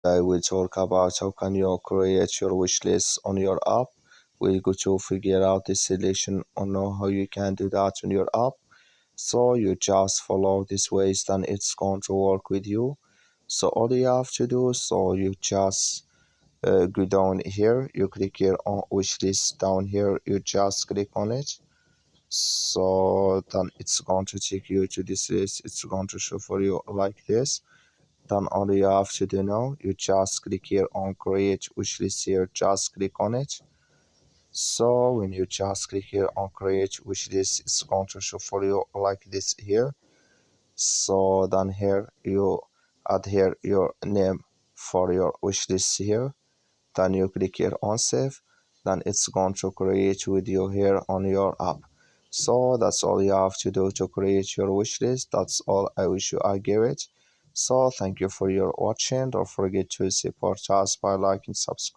I will talk about how can you create your wish list on your app. We're going to figure out the selection on how you can do that on your app. So you just follow this ways, then it's going to work with you. So all you have to do, so you just go down here, you click here on wish list down here, you just click on it. So then it's going to take you to this list, it's going to show for you like this. Then all you have to do now, you just click here on create wishlist here, just click on it. So when you just click here on create wishlist, it's going to show for you like this here. So then here you add here your name for your wishlist here. Then you click here on save. Then it's going to create with you here on your app. So that's all you have to do to create your wish list. That's all I wish you I give it. So thank you for your watching. Don't forget to support us by liking, subscribe.